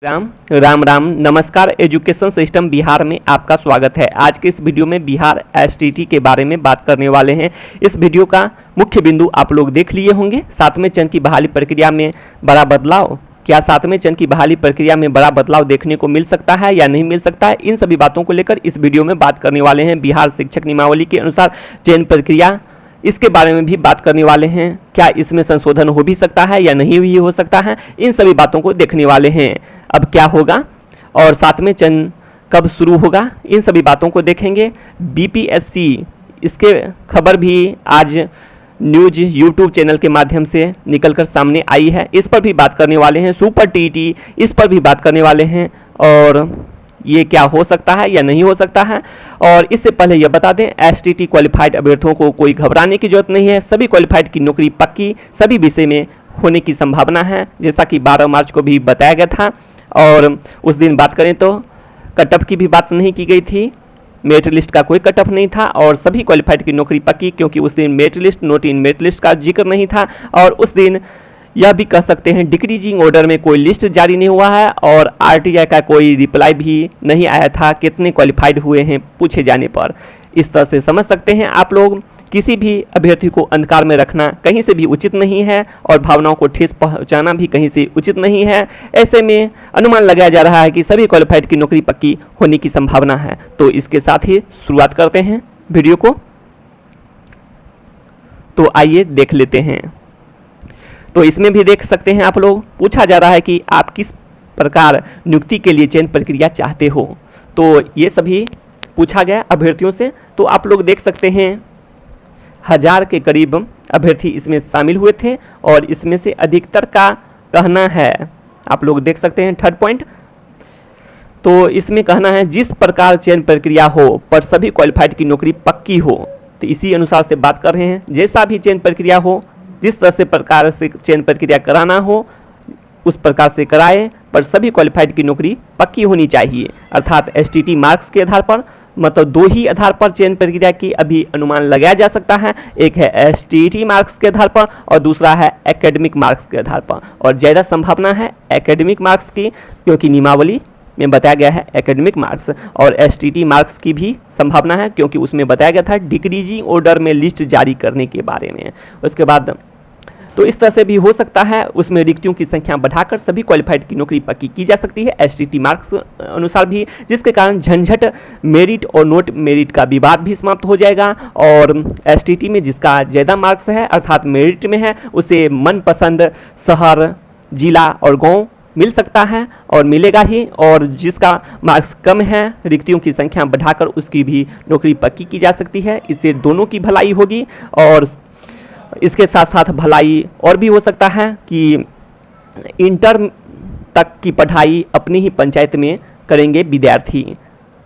राम राम राम नमस्कार। Education system Bihar में आपका स्वागत है। आज के इस वीडियो में बिहार एसटीटी के बारे में बात करने वाले हैं। इस वीडियो का मुख्य बिंदु आप लोग देख लिए होंगे। 7वें चरण की बहाली प्रक्रिया में बड़ा बदलाव, क्या 7वें चरण की बहाली प्रक्रिया में बड़ा बदलाव देखने को मिल सकता है या नहीं मिल सकता है, इन सभी बातों को लेकर इस वीडियो में बात करने वाले हैं। बिहार शिक्षक नियमावली के अनुसार चयन प्रक्रिया, इसके बारे में भी बात करने वाले हैं। क्या इसमें संशोधन हो भी सकता है या नहीं भी हो सकता है, इन सभी बातों को देखने वाले हैं। अब क्या होगा और 7वें चरण कब शुरू होगा, इन सभी बातों को देखेंगे। बीपीएससी, इसके खबर भी आज न्यूज यूट्यूब चैनल के माध्यम से निकलकर सामने आई है, इस पर भी बात करने वाले हैं। सुपर टीटी, इस पर भी बात करने वाले हैं और ये क्या हो सकता है या नहीं हो सकता है। और इससे पहले यह बता दें, एसटीटी क्वालिफाइड अभ्यर्थियों को कोई घबराने की जरूरत नहीं है। सभी क्वालिफाइड की नौकरी पक्की सभी विषय में होने की संभावना है, जैसा कि 12 मार्च को भी बताया गया था। और उस दिन बात करें तो कट ऑफ की भी बात नहीं की गई थी, मेरिट लिस्ट का कोई कट ऑफ नहीं था और सभी क्वालिफाइड की नौकरी पक्की, क्योंकि उस दिन merit list, note in merit list का जिक्र नहीं था। और उस दिन यह भी कह सकते हैं डिक्रीजिंग ऑर्डर में कोई लिस्ट जारी नहीं हुआ है और आरटीआई का कोई रिप्लाई भी नहीं आया था कितने क्वालिफाइड हुए हैं पूछे जाने पर। इस तरह से समझ सकते हैं आप लोग, किसी भी अभ्यर्थी को अंधकार में रखना कहीं से भी उचित नहीं है और भावनाओं को ठेस पहुंचाना भी कहीं से उचित नहीं है। ऐसे में अनुमान लगाया जा रहा है कि सभी क्वालिफाइड की नौकरी पक्की होने की संभावना है। तो इसके साथ ही शुरुआत करते हैं वीडियो को, तो आइए देख लेते हैं। तो इसमें भी देख सकते हैं आप लोग, पूछा जा रहा है कि आप किस प्रकार नियुक्ति के लिए चयन प्रक्रिया चाहते हो। तो ये सभी पूछा गया अभ्यर्थियों से। तो आप लोग देख सकते हैं 1000 के करीब अभ्यर्थी इसमें शामिल हुए थे और इसमें से अधिकतर का कहना है, आप लोग देख सकते हैं थर्ड पॉइंट, तो इसमें कहना है जिस प्रकार चयन प्रक्रिया हो पर सभी क्वालिफाइड की नौकरी पक्की हो। तो इसी अनुसार से बात कर रहे हैं, जैसा भी चयन प्रक्रिया हो, जिस तरह से प्रकार से चयन प्रक्रिया कराना हो उस प्रकार से कराए, पर सभी क्वालिफाइड की नौकरी पक्की होनी चाहिए। अर्थात एसटीटी मार्क्स के आधार पर, मतलब दो ही आधार पर चयन प्रक्रिया की अभी अनुमान लगाया जा सकता है। एक है एसटीटी मार्क्स के आधार पर और दूसरा है एकेडमिक मार्क्स के आधार पर। और ज़्यादा संभावना है एकेडमिक मार्क्स की, क्योंकि नियमावली में बताया गया है एकेडमिक मार्क्स, और एसटीटी मार्क्स की भी संभावना है क्योंकि उसमें बताया गया था डिक्रीजिंग ऑर्डर में लिस्ट जारी करने के बारे में। उसके बाद तो इस तरह से भी हो सकता है, उसमें रिक्तियों की संख्या बढ़ाकर सभी क्वालिफाइड की नौकरी पक्की की जा सकती है एसटीटी मार्क्स अनुसार भी, जिसके कारण झंझट मेरिट और नोट मेरिट का विवाद भी समाप्त हो जाएगा। और एसटीटी में जिसका ज़्यादा मार्क्स है अर्थात मेरिट में है, उसे मनपसंद शहर, जिला और गांव मिल सकता है और मिलेगा ही। और जिसका मार्क्स कम है, रिक्तियों की संख्या बढ़ाकर उसकी भी नौकरी पक्की की जा सकती है। इससे दोनों की भलाई होगी और इसके साथ साथ भलाई और भी हो सकता है कि इंटर तक की पढ़ाई अपनी ही पंचायत में करेंगे विद्यार्थी।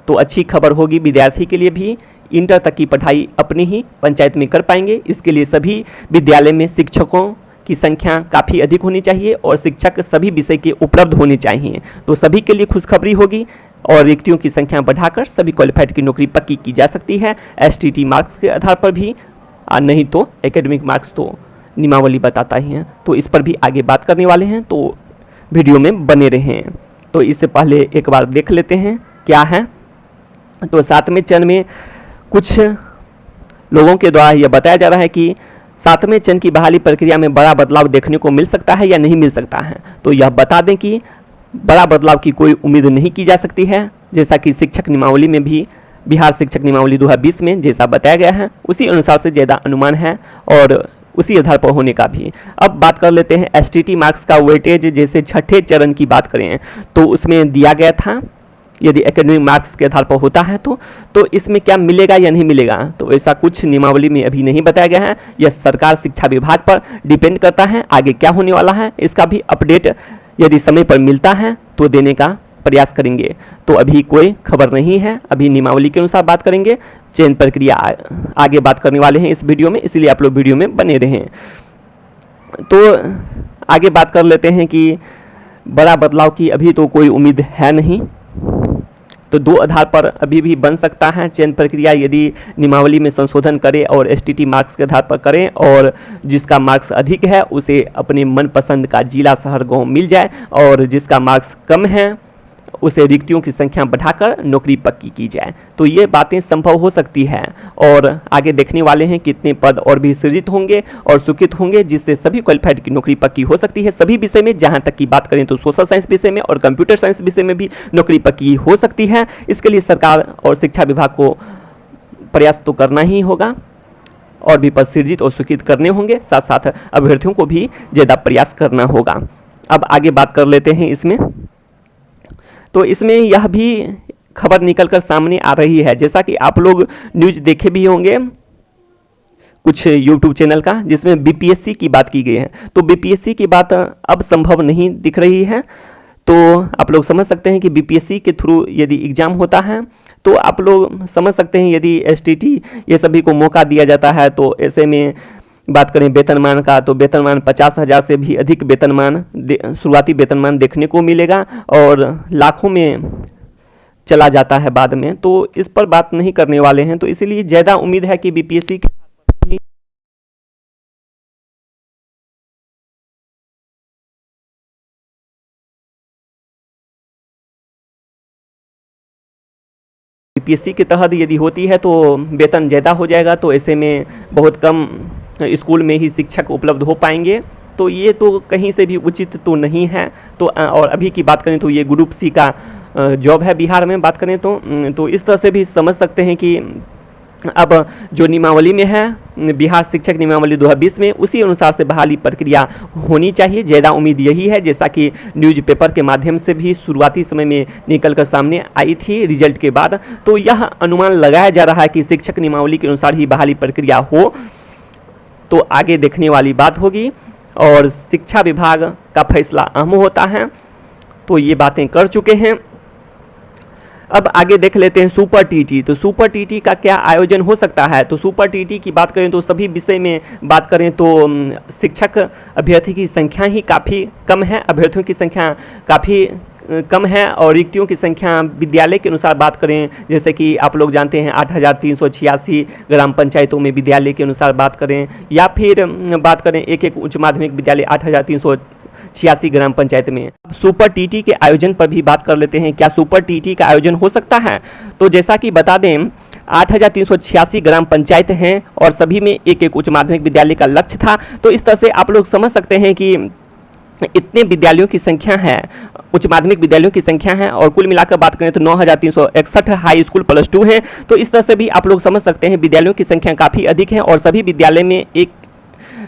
तो अच्छी खबर होगी विद्यार्थी के लिए भी, इंटर तक की पढ़ाई अपनी ही पंचायत में कर पाएंगे। इसके लिए सभी विद्यालय में शिक्षकों की संख्या काफ़ी अधिक होनी चाहिए और शिक्षक सभी विषय के उपलब्ध होने चाहिए। तो सभी के लिए खुशखबरी होगी और रिक्तियों की संख्या बढ़ाकर सभी क्वालिफाइड की नौकरी पक्की की जा सकती है एसटीटी मार्क्स के आधार पर भी, नहीं तो एकेडमिक मार्क्स तो नियमावली बताता ही है। तो इस पर भी आगे बात करने वाले हैं, तो वीडियो में बने रहें। तो इससे पहले एक बार देख लेते हैं क्या है। तो 7वें चरण में कुछ लोगों के द्वारा यह बताया जा रहा है कि 7वें चरण की बहाली प्रक्रिया में बड़ा बदलाव देखने को मिल सकता है या नहीं मिल सकता है। तो यह बता दें कि बड़ा बदलाव की कोई उम्मीद नहीं की जा सकती है, जैसा कि शिक्षक नियमावली में भी, बिहार शिक्षक नियमावली 2020 में जैसा बताया गया है उसी अनुसार से ज़्यादा अनुमान है और उसी आधार पर होने का भी। अब बात कर लेते हैं एसटीटी मार्क्स का वेटेज। जैसे छठे चरण की बात करें तो उसमें दिया गया था यदि एकेडमिक मार्क्स के आधार पर होता है तो इसमें क्या मिलेगा या नहीं मिलेगा, तो ऐसा कुछ नियमावली में अभी नहीं बताया गया है। यह सरकार शिक्षा विभाग पर डिपेंड करता है, आगे क्या होने वाला है इसका भी अपडेट यदि समय पर मिलता है तो देने का प्रयास करेंगे। तो अभी कोई खबर नहीं है, अभी नियमावली के अनुसार बात करेंगे। चयन प्रक्रिया आगे बात करने वाले हैं इस वीडियो में, इसलिए आप लोग वीडियो में बने रहें। तो आगे बात कर लेते हैं कि बड़ा बदलाव की अभी तो कोई उम्मीद है नहीं। तो 2 आधार पर अभी भी बन सकता है चयन प्रक्रिया, यदि नियमावली में संशोधन करें और एसटीटी मार्क्स के आधार पर करें, और जिसका मार्क्स अधिक है उसे अपने मनपसंद का जिला शहर गांव मिल जाए, और जिसका मार्क्स कम है उसे रिक्तियों की संख्या बढ़ाकर नौकरी पक्की की जाए। तो ये बातें संभव हो सकती है, और आगे देखने वाले हैं कितने पद और भी सृजित होंगे और स्वीकृत होंगे, जिससे सभी क्वालिफाइड की नौकरी पक्की हो सकती है सभी विषय में। जहां तक की बात करें तो सोशल साइंस विषय में और कंप्यूटर साइंस विषय में भी नौकरी पक्की हो सकती है। इसके लिए सरकार और शिक्षा विभाग को प्रयास तो करना ही होगा, और भी पद सृजित और स्वीकृत करने होंगे, साथ साथ अभ्यर्थियों को भी ज़्यादा प्रयास करना होगा। अब आगे बात कर लेते हैं इसमें। तो इसमें यह भी खबर निकलकर सामने आ रही है, जैसा कि आप लोग न्यूज़ देखे भी होंगे कुछ यूट्यूब चैनल का, जिसमें बीपीएससी की बात की गई है। तो बीपीएससी की बात अब संभव नहीं दिख रही है। तो आप लोग समझ सकते हैं कि बीपीएससी के थ्रू यदि एग्ज़ाम होता है तो आप लोग समझ सकते हैं, यदि एसटीटी ये सभी को मौका दिया जाता है तो ऐसे में बात करें वेतनमान का, तो वेतनमान 50,000 से भी अधिक वेतनमान शुरुआती वेतनमान देखने को मिलेगा, और लाखों में चला जाता है बाद में। तो इस पर बात नहीं करने वाले हैं, तो इसीलिए ज़्यादा उम्मीद है कि बीपीएससी के तहत यदि होती है तो वेतन ज़्यादा हो जाएगा, तो ऐसे में बहुत कम स्कूल में ही शिक्षक उपलब्ध हो पाएंगे। तो ये तो कहीं से भी उचित तो नहीं है। तो और अभी की बात करें तो ये ग्रुप सी का जॉब है बिहार में बात करें तो इस तरह से भी समझ सकते हैं कि अब जो नियमावली में है बिहार शिक्षक नियमावली 2020 में, उसी अनुसार से बहाली प्रक्रिया होनी चाहिए। ज़्यादा उम्मीद यही है, जैसा कि न्यूज़पेपर के माध्यम से भी शुरुआती समय में निकल कर सामने आई थी रिजल्ट के बाद। तो यह अनुमान लगाया जा रहा है कि शिक्षक नियमावली के अनुसार ही बहाली प्रक्रिया हो, तो आगे देखने वाली बात होगी, और शिक्षा विभाग का फैसला अहम होता है। तो ये बातें कर चुके हैं। अब आगे देख लेते हैं सुपर टीटी। तो सुपर टीटी का क्या आयोजन हो सकता है? तो सुपर टीटी की बात करें तो सभी विषय में बात करें तो शिक्षक अभ्यर्थी की संख्या ही काफ़ी कम है, अभ्यर्थियों की संख्या काफ़ी कम है, और रिक्तियों की संख्या विद्यालय के अनुसार बात करें, जैसे कि आप लोग जानते हैं 8,386 ग्राम पंचायतों में विद्यालय के अनुसार बात करें, या फिर बात करें एक एक उच्च माध्यमिक विद्यालय 8,386 ग्राम पंचायत में। सुपर टीटी के आयोजन पर भी बात कर लेते हैं। क्या सुपर टीटी का आयोजन हो सकता है? तो जैसा कि बता दें 8,386 ग्राम पंचायत हैं और सभी में एक एक उच्च माध्यमिक विद्यालय का लक्ष्य था। तो इस तरह से आप लोग समझ सकते हैं कि इतने विद्यालयों की संख्या है, उच्च माध्यमिक विद्यालयों की संख्या है, और कुल मिलाकर बात करें तो 9,361 हाई स्कूल प्लस 2 हैं। तो इस तरह से भी आप लोग समझ सकते हैं विद्यालयों की संख्या काफ़ी अधिक है, और सभी विद्यालय में एक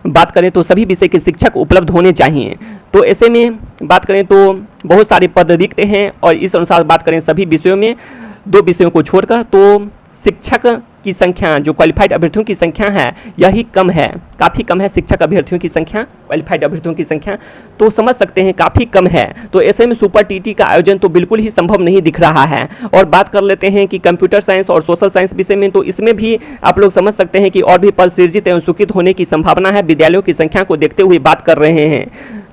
बात करें तो सभी विषय के शिक्षक उपलब्ध होने चाहिए। तो ऐसे में बात करें तो बहुत सारे पद रिक्त हैं, और इस अनुसार बात करें सभी विषयों में 2 विषयों को छोड़कर तो शिक्षक की संख्या जो क्वालिफाइड अभ्यर्थियों की संख्या है यही कम है, काफ़ी कम है शिक्षक अभ्यर्थियों की संख्या, क्वालिफाइड अभ्यर्थियों की संख्या तो समझ सकते हैं काफ़ी कम है। तो ऐसे में सुपर टीटी का आयोजन तो बिल्कुल ही संभव नहीं दिख रहा है। और बात कर लेते हैं कि कंप्यूटर साइंस और सोशल साइंस विषय में, तो इसमें भी आप लोग समझ सकते हैं कि और भी पद सृजित एवं स्वीकृत होने की संभावना है, विद्यालयों की संख्या को देखते हुए बात कर रहे हैं।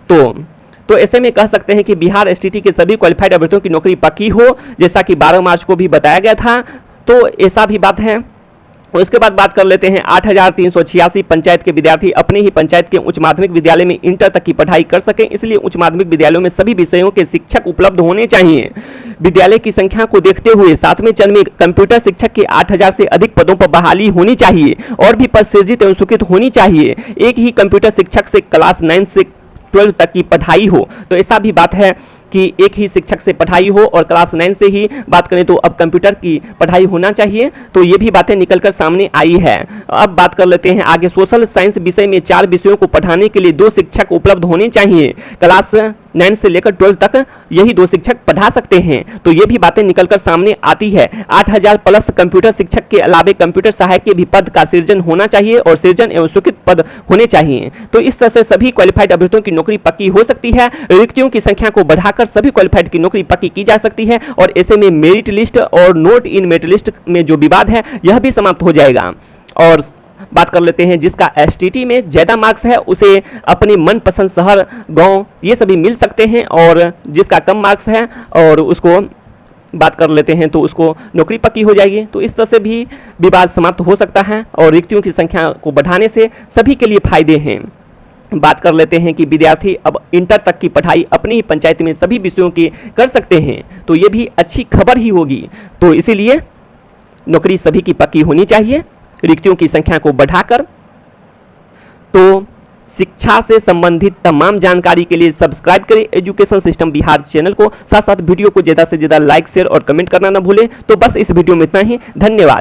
तो ऐसे में कह सकते हैं कि बिहार एसटीटी के सभी क्वालिफाइड अभ्यर्थियों की नौकरी पक्की हो, जैसा कि 12 मार्च को भी बताया गया था। तो ऐसा भी बात है। उसके बाद बात कर लेते हैं 8,386 पंचायत के विद्यार्थी अपने ही पंचायत के उच्च माध्यमिक विद्यालय में इंटर तक की पढ़ाई कर सकें, इसलिए उच्च माध्यमिक विद्यालयों में सभी विषयों के शिक्षक उपलब्ध होने चाहिए। विद्यालय की संख्या को देखते हुए 7वें चरण में कंप्यूटर शिक्षक के 8,000 से अधिक पदों पर बहाली होनी चाहिए, और भी पद सृजित एवं स्वीकृत होनी चाहिए। एक ही कंप्यूटर शिक्षक से क्लास 9 से 12 तक की पढ़ाई हो। तो ऐसा भी बात है कि एक ही शिक्षक से पढ़ाई हो, और क्लास 9 से ही बात करें तो अब कंप्यूटर की पढ़ाई होना चाहिए। तो ये भी बातें निकलकर सामने आई है। अब बात कर लेते हैं आगे सोशल साइंस विषय में 4 विषयों को पढ़ाने के लिए 2 शिक्षक उपलब्ध होने चाहिए। क्लास 9 से लेकर 12 तक यही 2 शिक्षक पढ़ा सकते हैं। तो ये भी बातें निकलकर सामने आती है। 8,000 प्लस कंप्यूटर शिक्षक के अलावे कंप्यूटर सहायक के भी पद का सृजन होना चाहिए, और सृजन एवं स्वीकृत पद होने चाहिए। तो इस तरह से सभी क्वालिफाइड अभ्यर्थियों की नौकरी पक्की हो सकती है। रिक्तियों की संख्या को बढ़ाकर सभी क्वालिफाइड की नौकरी पक्की की जा सकती है, और ऐसे में मेरिट लिस्ट और नोट इन मेरिट लिस्ट में जो विवाद है यह भी समाप्त हो जाएगा। और बात कर लेते हैं जिसका एसटीटी में ज़्यादा मार्क्स है उसे अपने मनपसंद शहर गांव ये सभी मिल सकते हैं, और जिसका कम मार्क्स है और उसको बात कर लेते हैं तो उसको नौकरी पक्की हो जाएगी। तो इस तरह से भी विवाद समाप्त हो सकता है और रिक्तियों की संख्या को बढ़ाने से सभी के लिए फायदे हैं। बात कर लेते हैं कि विद्यार्थी अब इंटर तक की पढ़ाई अपनी ही पंचायत में सभी विषयों की कर सकते हैं, तो ये भी अच्छी खबर ही होगी। तो इसीलिए नौकरी सभी की पक्की होनी चाहिए रिक्तियों की संख्या को बढ़ाकर। तो शिक्षा से संबंधित तमाम जानकारी के लिए सब्सक्राइब करें एजुकेशन सिस्टम बिहार चैनल को। साथ साथ वीडियो को ज़्यादा से ज़्यादा लाइक शेयर और कमेंट करना ना भूलें। तो बस इस वीडियो में इतना ही, धन्यवाद।